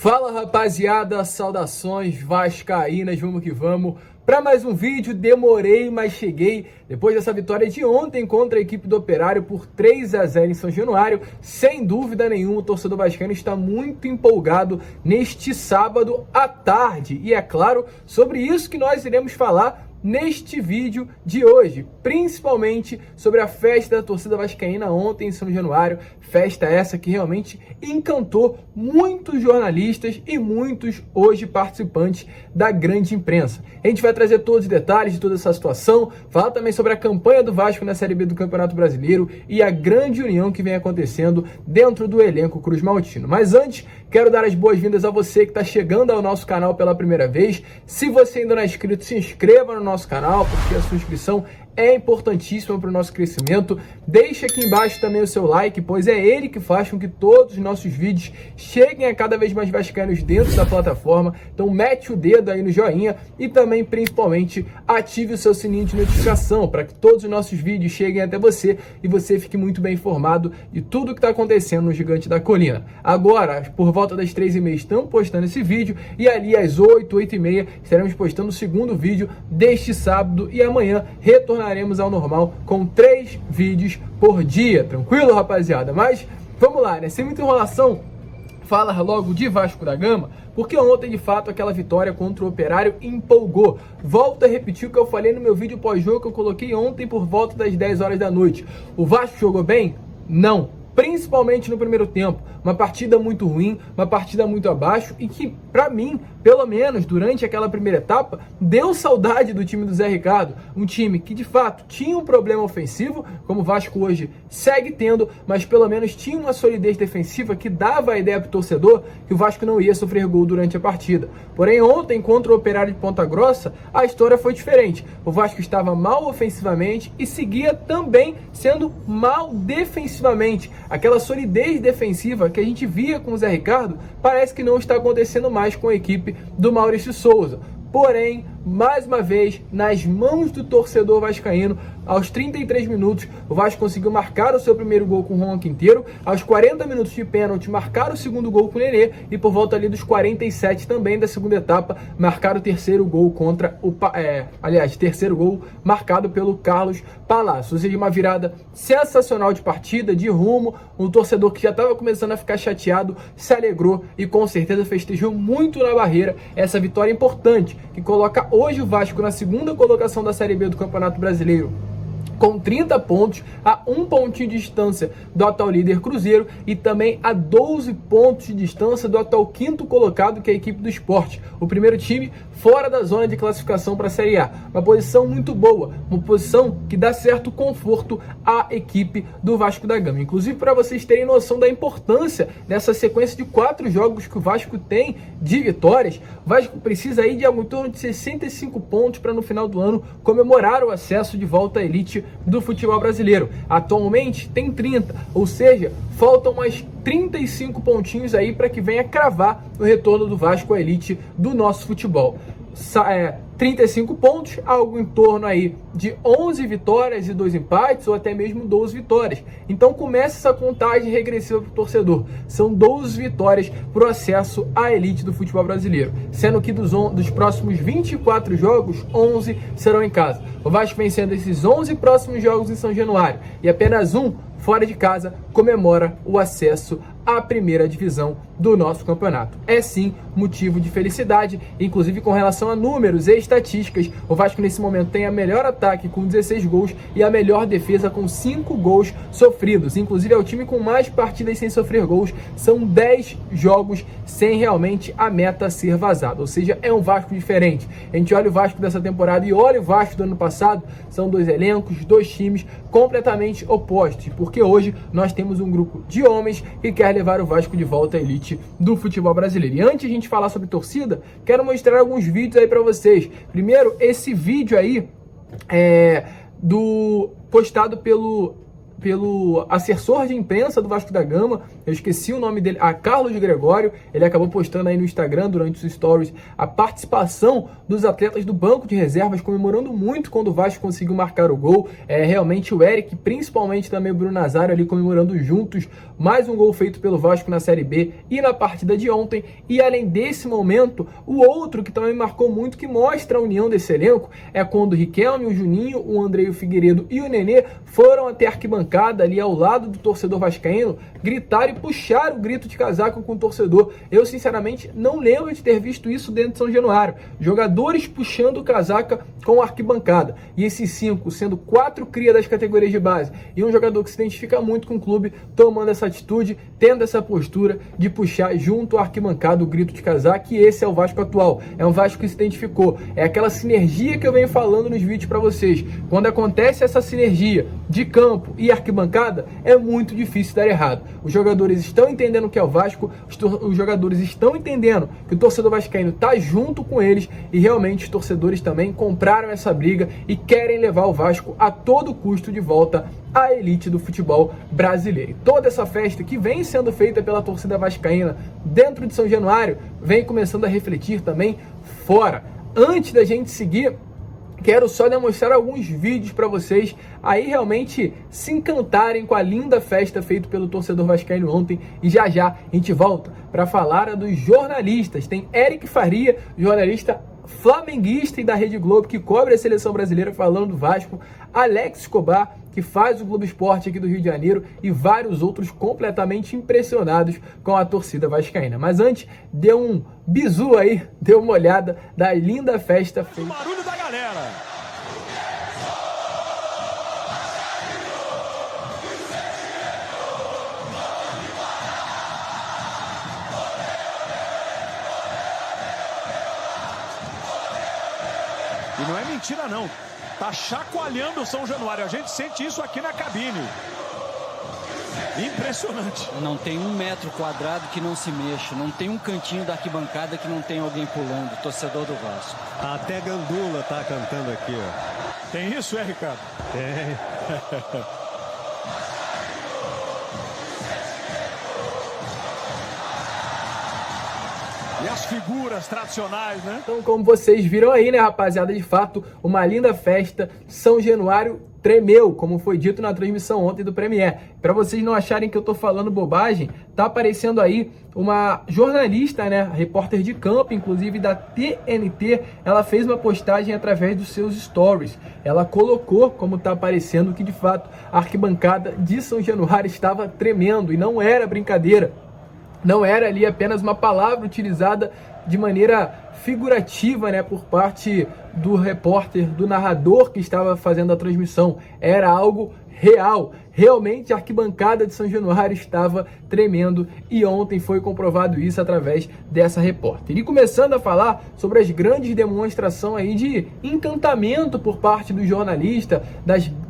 Fala rapaziada, saudações vascaínas, vamos que vamos para mais um vídeo. Demorei, mas cheguei. Depois dessa vitória de ontem contra a equipe do Operário por 3-0 em São Januário, sem dúvida nenhuma o torcedor vascaíno está muito empolgado neste sábado à tarde. E é claro, sobre isso que nós iremos falar neste vídeo de hoje, principalmente sobre a festa da torcida vascaína ontem em São Januário, festa essa que realmente encantou muitos jornalistas e muitos hoje participantes da grande imprensa. A gente vai trazer todos os detalhes de toda essa situação, falar também sobre a campanha do Vasco na Série B do Campeonato Brasileiro e a grande união que vem acontecendo dentro do elenco Cruz Maltino. Mas antes, quero dar as boas-vindas a você que está chegando ao nosso canal pela primeira vez. Se você ainda não é inscrito, se inscreva no nosso canal, porque a sua inscrição é importantíssima para o nosso crescimento. Deixe aqui embaixo também o seu like, pois é ele que faz com que todos os nossos vídeos cheguem a cada vez mais vascaínos dentro da plataforma. Então mete o dedo aí no joinha e também, principalmente, ative o seu sininho de notificação para que todos os nossos vídeos cheguem até você e você fique muito bem informado de tudo que está acontecendo no Gigante da Colina. Agora, por volta das 3h30, estamos postando esse vídeo e ali às 8h30 estaremos postando o segundo vídeo deste sábado e amanhã retornaremos ao normal com 3 vídeos por dia. Tranquilo, rapaziada? Mas vamos lá, né? Sem muita enrolação, fala logo de Vasco da Gama, porque ontem, de fato, aquela vitória contra o Operário empolgou. Volto a repetir o que eu falei no meu vídeo pós-jogo que eu coloquei ontem por volta das 10 horas da noite. O Vasco jogou bem? Não. Principalmente no primeiro tempo. Uma partida muito ruim, uma partida muito abaixo e que, pra mim, pelo menos durante aquela primeira etapa, deu saudade do time do Zé Ricardo. Um time que, de fato, tinha um problema ofensivo, como o Vasco hoje segue tendo, mas pelo menos tinha uma solidez defensiva que dava a ideia pro torcedor que o Vasco não ia sofrer gol durante a partida. Porém, ontem, contra o Operário de Ponta Grossa, a história foi diferente. O Vasco estava mal ofensivamente e seguia também sendo mal defensivamente. Aquela solidez defensiva que a gente via com o Zé Ricardo parece que não está acontecendo mais com a equipe do Maurício Souza. Porém, mais uma vez, nas mãos do torcedor vascaíno, aos 33 minutos, o Vasco conseguiu marcar o seu primeiro gol com o Juan Quinteiro, aos 40 minutos de pênalti, marcar o segundo gol com o Nenê, e por volta ali dos 47 também da segunda etapa, marcar o terceiro gol contra o... terceiro gol marcado pelo Carlos Palácio. Ou seja, uma virada sensacional de partida, de rumo, um torcedor que já estava começando a ficar chateado, se alegrou e com certeza festejou muito na barreira essa vitória importante, que coloca hoje o Vasco na segunda colocação da Série B do Campeonato Brasileiro, com 30 pontos, a 1 pontinho de distância do atual líder Cruzeiro e também a 12 pontos de distância do atual quinto colocado, que é a equipe do Sport, o primeiro time fora da zona de classificação para a Série A. Uma posição muito boa, uma posição que dá certo conforto à equipe do Vasco da Gama. Inclusive, para vocês terem noção da importância dessa sequência de 4 jogos que o Vasco tem de vitórias, o Vasco precisa aí de algo em torno de 65 pontos para no final do ano comemorar o acesso de volta à elite do futebol brasileiro. Atualmente tem 30, ou seja, faltam mais 35 pontinhos aí para que venha cravar o retorno do Vasco à elite do nosso futebol. 35 pontos, algo em torno aí de 11 vitórias e 2 empates, ou até mesmo 12 vitórias. Então começa essa contagem regressiva para o torcedor. São 12 vitórias para o acesso à elite do futebol brasileiro, sendo que dos próximos 24 jogos, 11 serão em casa. O Vasco vencendo esses 11 próximos jogos em São Januário e apenas um fora de casa comemora o acesso à primeira divisão do nosso campeonato. É sim motivo de felicidade, inclusive com relação a números e estatísticas. O Vasco nesse momento tem a melhor ataque com 16 gols e a melhor defesa com 5 gols sofridos. Inclusive é o time com mais partidas sem sofrer gols, são 10 jogos sem realmente a meta ser vazada, ou seja, é um Vasco diferente. A gente olha o Vasco dessa temporada e olha o Vasco do ano passado, são 2 elencos, 2 times completamente opostos, porque hoje nós temos um grupo de homens que quer levar o Vasco de volta à elite do futebol brasileiro. E antes de a gente falar sobre torcida, quero mostrar alguns vídeos aí para vocês. Primeiro, esse vídeo aí postado pelo pelo assessor de imprensa do Vasco da Gama, eu esqueci o nome dele, Carlos Gregório. Ele acabou postando aí no Instagram, durante os stories, a participação dos atletas do banco de reservas, comemorando muito quando o Vasco conseguiu marcar o gol. Realmente o Eric, principalmente também o Bruno Nazário ali comemorando juntos mais um gol feito pelo Vasco na Série B e na partida de ontem. E além desse momento, o outro que também marcou muito, que mostra a união desse elenco, é quando o Riquelme, o Juninho, o Andrei, o Figueiredo e o Nenê foram até a arquibancada ali ao lado do torcedor vascaíno, gritaram e puxaram o grito de casaco com o torcedor. Eu sinceramente não lembro de ter visto isso dentro de São Januário, jogadores puxando o casaca com a arquibancada, e esses 5 sendo 4 cria das categorias de base e um jogador que se identifica muito com o clube, tomando essa atitude, tendo essa postura de puxar junto à arquibancada o grito de casaco. E esse é o Vasco atual, é um Vasco que se identificou, é aquela sinergia que eu venho falando nos vídeos para vocês. Quando acontece essa sinergia de campo e arquibancada, é muito difícil dar errado. Os jogadores estão entendendo o que é o Vasco, os jogadores estão entendendo que o torcedor vascaíno está junto com eles, e realmente os torcedores também compraram essa briga e querem levar o Vasco a todo custo de volta à elite do futebol brasileiro. E toda essa festa que vem sendo feita pela torcida vascaína dentro de São Januário vem começando a refletir também fora. Antes da gente seguir, quero só demonstrar alguns vídeos para vocês aí realmente se encantarem com a linda festa feita pelo torcedor vascaíno ontem, e já já a gente volta para falar dos jornalistas. Tem Eric Faria, jornalista flamenguista e da Rede Globo, que cobre a seleção brasileira, falando do Vasco, Alex Escobar, que faz o Globo Esporte aqui do Rio de Janeiro, e vários outros completamente impressionados com a torcida vascaína. Mas antes, dê um bizu aí, dê uma olhada da linda festa feita. O barulho da galera. E não é mentira não, tá chacoalhando o São Januário, a gente sente isso aqui na cabine. Impressionante. Não tem 1 metro quadrado que não se mexa, não tem um cantinho da arquibancada que não tem alguém pulando, torcedor do Vasco. Até Gandula tá cantando aqui, ó. Tem isso, Ricardo? Tem. E as figuras tradicionais, né? Então, como vocês viram aí, né, rapaziada, de fato, uma linda festa. São Januário tremeu, como foi dito na transmissão ontem do Premier. Para vocês não acharem que eu tô falando bobagem, tá aparecendo aí uma jornalista, né, repórter de campo, inclusive da TNT. Ela fez uma postagem através dos seus stories. Ela colocou, como tá aparecendo, que de fato a arquibancada de São Januário estava tremendo, e não era brincadeira. Não era ali apenas uma palavra utilizada de maneira figurativa, né, por parte do repórter, do narrador que estava fazendo a transmissão. Era algo real. Realmente a arquibancada de São Januário estava tremendo, e ontem foi comprovado isso através dessa repórter. E começando a falar sobre as grandes demonstrações aí de encantamento por parte do jornalista,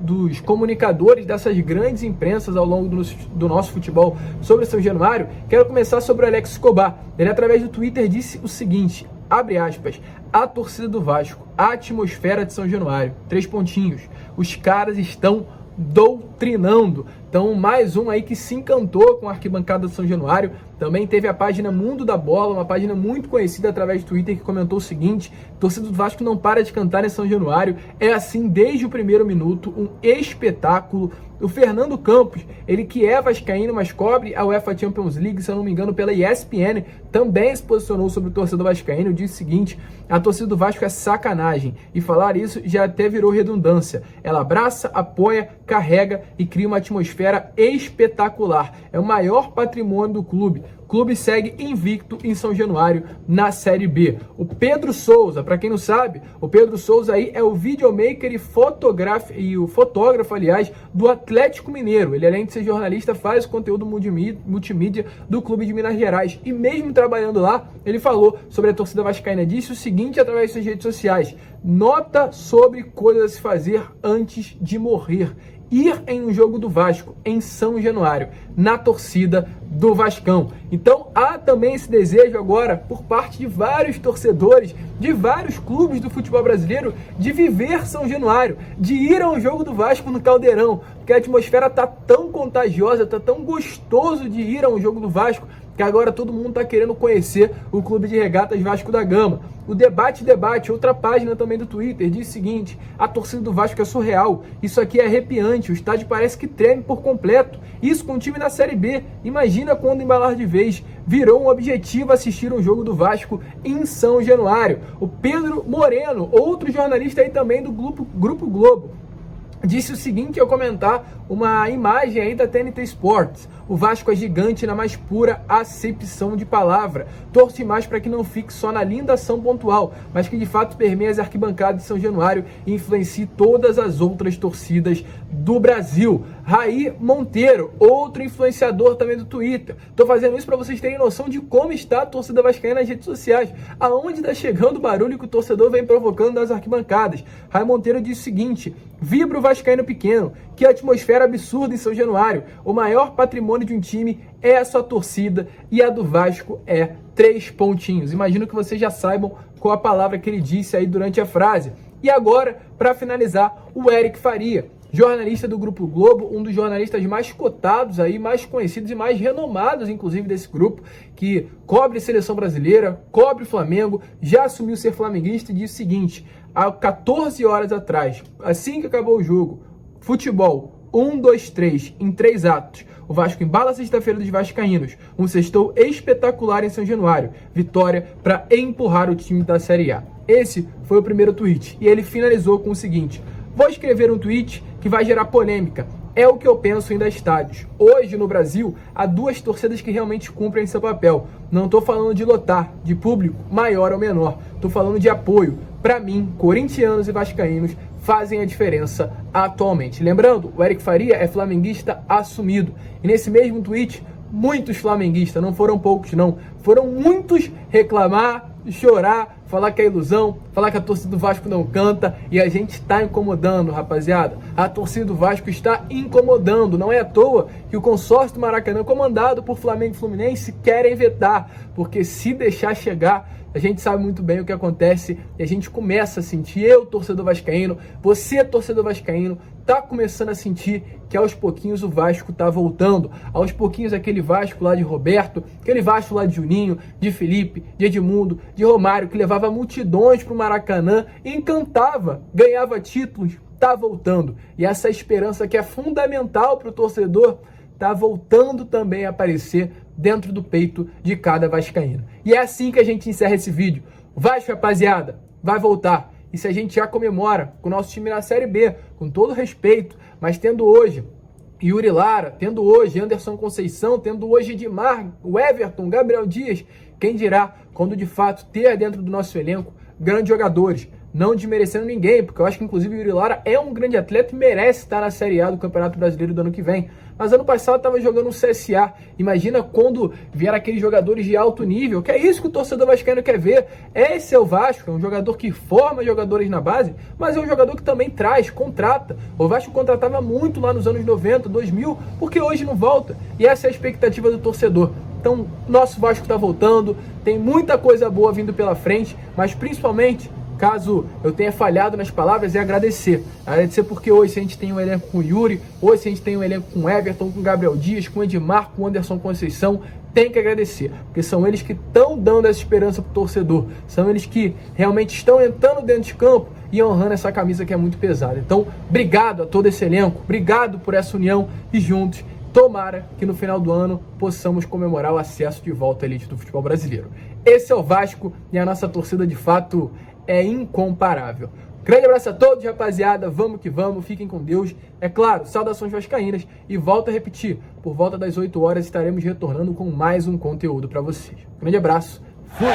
dos comunicadores dessas grandes imprensas ao longo do nosso futebol sobre São Januário, quero começar sobre o Alex Escobar. Ele, através do Twitter, disse o seguinte, abre aspas, a torcida do Vasco, a atmosfera de São Januário, 3 pontinhos, os caras estão doutrinando. Então, mais um aí que se encantou com a arquibancada de São Januário. Também teve a página Mundo da Bola, uma página muito conhecida através do Twitter, que comentou o seguinte: torcida do Vasco não para de cantar em São Januário, é assim desde o primeiro minuto, um espetáculo. O Fernando Campos, ele que é vascaíno, mas cobre a UEFA Champions League, se eu não me engano, pela ESPN, também se posicionou sobre o torcedor vascaíno. Disse o seguinte: a torcida do Vasco é sacanagem, e falar isso já até virou redundância. Ela abraça, apoia, carrega e cria uma atmosfera espetacular. É o maior patrimônio do clube. O clube segue invicto em São Januário na Série B. O Pedro Souza, para quem não sabe, o Pedro Souza aí é o videomaker e o fotógrafo, aliás, do Atlético Mineiro. Ele, além de ser jornalista, faz conteúdo multimídia do clube de Minas Gerais. E mesmo trabalhando lá, ele falou sobre a torcida vascaína. Disse o seguinte através de suas redes sociais: nota sobre coisas a se fazer antes de morrer. ir em um jogo do Vasco em São Januário, na torcida do Vascão. Então há também esse desejo agora por parte de vários torcedores, de vários clubes do futebol brasileiro, de viver São Januário, de ir a um jogo do Vasco no Caldeirão, porque a atmosfera tá tão contagiosa, tá tão gostoso de ir a um jogo do Vasco, que agora todo mundo está querendo conhecer o Clube de Regatas Vasco da Gama. O Debate, outra página também do Twitter, diz o seguinte: a torcida do Vasco é surreal, isso aqui é arrepiante, o estádio parece que treme por completo, isso com o time da Série B, imagina quando embalar de vez. Virou um objetivo assistir um jogo do Vasco em São Januário. O Pedro Moreno, outro jornalista aí também do Grupo Globo, disse o seguinte ao comentar uma imagem aí da TNT Sports: o Vasco é gigante na mais pura acepção de palavra. Torce mais para que não fique só na linda ação pontual, mas que de fato permeie as arquibancadas de São Januário e influencie todas as outras torcidas do Brasil. Raí Monteiro, outro influenciador também do Twitter. Tô fazendo isso para vocês terem noção de como está a torcida vascaína nas redes sociais, aonde está chegando o barulho que o torcedor vem provocando nas arquibancadas. Raí Monteiro disse o seguinte: vibra o vascaíno pequeno, que atmosfera absurda em São Januário. O maior patrimônio de um time é a sua torcida e a do Vasco é 3 pontinhos. Imagino que vocês já saibam qual a palavra que ele disse aí durante a frase. E agora, para finalizar, o Eric Faria, jornalista do Grupo Globo, um dos jornalistas mais cotados aí, mais conhecidos e mais renomados, inclusive, desse grupo, que cobre seleção brasileira, cobre Flamengo, já assumiu ser flamenguista e disse o seguinte: há 14 horas atrás, assim que acabou o jogo, futebol, 1, 2, 3, em 3 atos. O Vasco embala a sexta-feira dos vascaínos. Um sextou espetacular em São Januário. Vitória para empurrar o time da Série A. Esse foi o primeiro tweet. E ele finalizou com o seguinte: vou escrever um tweet que vai gerar polêmica. É o que eu penso em dar estádios. Hoje, no Brasil, há 2 torcidas que realmente cumprem seu papel. Não estou falando de lotar, de público, maior ou menor. Estou falando de apoio. Para mim, corintianos e vascaínos fazem a diferença atualmente. Lembrando, o Eric Faria é flamenguista assumido. E nesse mesmo tweet, muitos flamenguistas, não foram poucos não, foram muitos reclamar, chorar, falar que é ilusão, falar que a torcida do Vasco não canta, e a gente está incomodando, rapaziada. A torcida do Vasco está incomodando. Não é à toa que o consórcio do Maracanã, comandado por Flamengo e Fluminense, querem vetar, porque se deixar chegar, a gente sabe muito bem o que acontece e a gente começa a sentir, eu, torcedor vascaíno, você, torcedor vascaíno, tá começando a sentir que aos pouquinhos o Vasco tá voltando. Aos pouquinhos aquele Vasco lá de Roberto, aquele Vasco lá de Juninho, de Felipe, de Edmundo, de Romário, que levava multidões pro Maracanã, encantava, ganhava títulos, tá voltando. E essa esperança que é fundamental pro torcedor tá voltando também a aparecer dentro do peito de cada vascaíno. E é assim que a gente encerra esse vídeo. O Vasco, rapaziada, vai voltar. E se a gente já comemora com o nosso time na Série B, com todo respeito, mas tendo hoje Yuri Lara, tendo hoje Anderson Conceição, tendo hoje Edmar, o Everton, Gabriel Dias, quem dirá quando de fato ter dentro do nosso elenco grandes jogadores, não desmerecendo ninguém, porque eu acho que inclusive o Yuri Lara é um grande atleta e merece estar na Série A do Campeonato Brasileiro do ano que vem. Mas ano passado estava jogando no CSA. Imagina quando vier aqueles jogadores de alto nível, que é isso que o torcedor vascaíno quer ver. Esse é o Vasco, é um jogador que forma jogadores na base, mas é um jogador que também traz, contrata. O Vasco contratava muito lá nos anos 90, 2000, porque hoje não volta. E essa é a expectativa do torcedor. Então, nosso Vasco está voltando, tem muita coisa boa vindo pela frente, mas principalmente, caso eu tenha falhado nas palavras, é agradecer. Agradecer porque hoje a gente tem um elenco com o Yuri, hoje a gente tem um elenco com o Everton, com o Gabriel Dias, com o Edmar, com o Anderson Conceição. Tem que agradecer, porque são eles que estão dando essa esperança pro torcedor. São eles que realmente estão entrando dentro de campo e honrando essa camisa que é muito pesada. Então, obrigado a todo esse elenco, obrigado por essa união e juntos, tomara que no final do ano possamos comemorar o acesso de volta à elite do futebol brasileiro. Esse é o Vasco e a nossa torcida de fato é incomparável. Grande abraço a todos, rapaziada. Vamos que vamos, fiquem com Deus. É claro, saudações vascaínas. E volto a repetir, por volta das 8 horas estaremos retornando com mais um conteúdo para vocês. Grande abraço, fui!